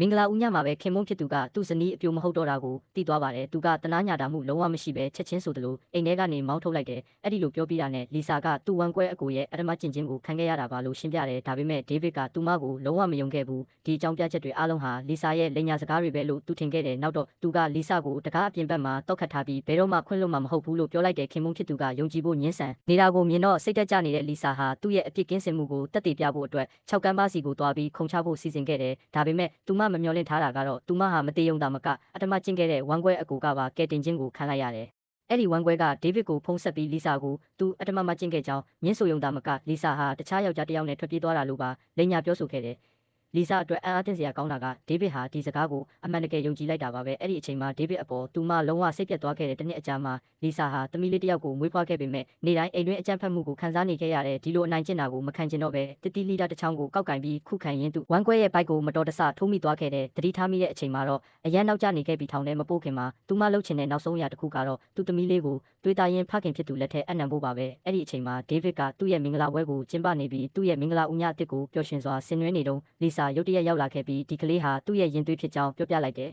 မင်္ဂလာဦးညမှာပဲခင်မုန်းဖြစ်သူကသူ့ဇနီးအပြိုမဟုတ်တော့တာကိုသိသွားပါတယ်သူကတနာညာတာမှုလုံးဝမရှိပဲချက်ချင်းဆိုသလိုအိမ်ထဲကနေမောင်းထုတ်လိုက်တယ်အဲ့ဒီလိုပြောပြီးတာနဲ့လီဆာကသူ့ဝမ်းကွဲအကိုရဲ့အဓမ္မကျင့်ခြင်းကိုခံခဲ့ရတာပါလို့ရှင်းပြတယ်ဒါပေမဲ့ဒေးဗစ်ကသူမကိုလုံးဝမယုံခဲ့ဘူးဒီအကြောင်းပြချက်တွေအားလုံးဟာလီဆာရဲ့လိန်ညာစကားတွေပဲလို့သူထင်ခဲ့တယ်နောက်တော့သူကလီဆာကိုတကားအပြင်ဘက်မှာတောက်ခတ်ထားပြီးဘယ်တော့မှခွင့်လွှတ်မှာမဟုတ်ဘူးလို့ပြောလိုက်တယ်ခင်မုန်းဖြစ်သူကယုံကြည်ဖို့ညှင်းဆန်နေတာကိုမြင်တော့စိတ်တက်ကြနေတဲ့လီဆာဟာသူ့ရဲ့အပြစ်ကင်းစင်မှုကိုတက်တည်ပြဖို့အတွက်၆ကမ်းပါးစီကိုတွားပြီးခုံချဖို့စီစဉ်ခဲ့တယ်ဒါပေမဲ့သူမမမျှော်လင့်ထားတာကတော့သူမဟာမတေယုံတာမကအတမကျင့်ခဲ့တဲ့ဝမ်းကွဲအကူကပါကဲတင်ခြင်းကိုခံလိုက်ရတယ်။အဲ့ဒီဝမ်းကွဲကဒေးဗစ်ကိုဖုံးဆက်ပြီးလီဆာကိုသူအတမမကျင့်ခဲ့ကြောင်းညှင်းဆိုယုံတာမကလီဆာဟာတခြားယောက်ျားတစ်ယောက်နဲ့ထွက်ပြေးသွားတာလို့ပါလိန်ညာပြောဆိုခဲ့တယ်။လီဆာအတွက်အံ့အားသင့်စရာကောင်းတာကဒေးဗစ်ဟာဒီစကားကိုအမှန်တကယ်ယုံကြည်လိုက်တာပါပဲအဲ့ဒီအချိန်မှာဒေးဗစ်အပေါ်သူမလုံးဝစိတ်ပြတ်သွားခဲ့တဲ့တစ်နှစ်အကြာမှာလီဆာဟာသမီးလေးတစ်ယောက်ကိုမွေးဖွားခဲ့ပေမဲ့နေ့တိုင်းအိမ်တွင်းအကြမ်းဖက်မှုကိုခံစားနေခဲ့ရတယ်ဒီလိုအနိုင်ကျင့်တာကိုမခံကျင်တော့ပဲတတိလီတာတစ်ချောင်းကိုကောက်ကင်ပြီးခုခံရင်းသူဝမ်းကွဲရဲ့ဘိုက်ကိုမတော်တဆထိုးမိသွားခဲ့တဲ့တတိထားမိတဲ့အချိန်မှာတော့အရန်နောက်ကျနေခဲ့ပြီးထောင်ထဲမပို့ခင်မှာသူမလှုပ်ချင်တဲ့နောက်ဆုံးအရာတစ်ခုကတော့သူ့သမီးလေးကိုတွေးတာရင်ဖခင်ဖြစ်သူလက်ထက်အနံဖို့ပါပဲအဲ့ဒီအချိန်မှာဒေးဗစ်ကသူ့ရဲ့မင်္ဂလာပွဲကိုကျင်းပနေပြီးသူ့ရဲ့မင်္ဂလာဦးညအစ်ကိုပျော်ရွှင်စွာဆင်နွှဲနေတုန်းလီဆာရုတ်တရက်ရောက်လာခဲ့ပြီးဒီကလေးဟာသူ့ရဲ့ရင်သွေးဖြစ်ကြောင်းပြောပြလိုက်တယ်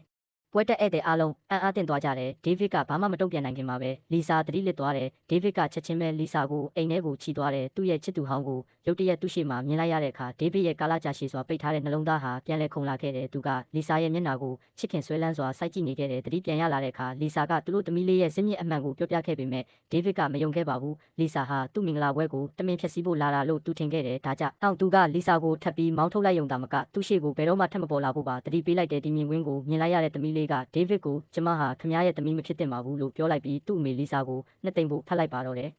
ပွဲတက်ဧည့်သည်အားလုံးအံ့အားသင့်သွားကြတယ်ဒေးဗစ်ကဘာမှမတုံ့ပြန်နိုင်ခင်မှာပဲလီဆာသတိလစ်သွားတယ်ဒေးဗစ်ကချက်ချင်းပဲလီဆာကိုအိမ်ထဲကိုချီသွားတယ်သူ့ရဲ့ချစ်သူဟောင်းကိုရုတ်တရက်သူ့ရှေ့မှာမြင်လိုက်ရတဲ့အခါဒေးဗစ်ရဲ့ကာလကြာရှည်စွာပိတ်ထားတဲ့နှလုံးသားဟာပြန်လဲခုန်လာခဲ့တယ်သူကလီဆာရဲ့မျက်နှာကိုချစ်ခင်ဆွဲလန်းစွာစိုက်ကြည့်နေခဲ့တယ်သတိပြန်ရလာတဲ့အခါလီဆာကသူတို့သမီးလေးရဲ့ဇင်းမြစ်အမှန်ကိုပြောပြခဲ့ပေမဲ့ဒေးဗစ်ကမယုံခဲ့ပါဘူးလီဆာဟာသူ့မင်္ဂလာပွဲကိုတမင်ဖျက်ဆီးဖို့လာတာလို့သူထင်ခဲ့တယ်ဒါကြောင့်သူကလီဆာကိုထပ်ပြီးမောင်းထုတ်လိုက်ရုံသာမကသူ့ရှေ့ကိုဘယ်တော့မှထပ်မပေါ်လာဖို့ပါသတိပေးလိုက်တဲ့ဒီမြင်ကွင်းကိုမြင်လိုက်ရတဲ့သမီးလေးကဒေးဗစ်ကိုကျမဟာခမရဲ့သမီးမဖြစ်သင့်ပါဘူးလို့ပြောလိုက်ပြီးသူ့အမေလီဆာကိုနှစ်သိမ့်ဖို့ဖတ်လိုက်ပါတော့တယ်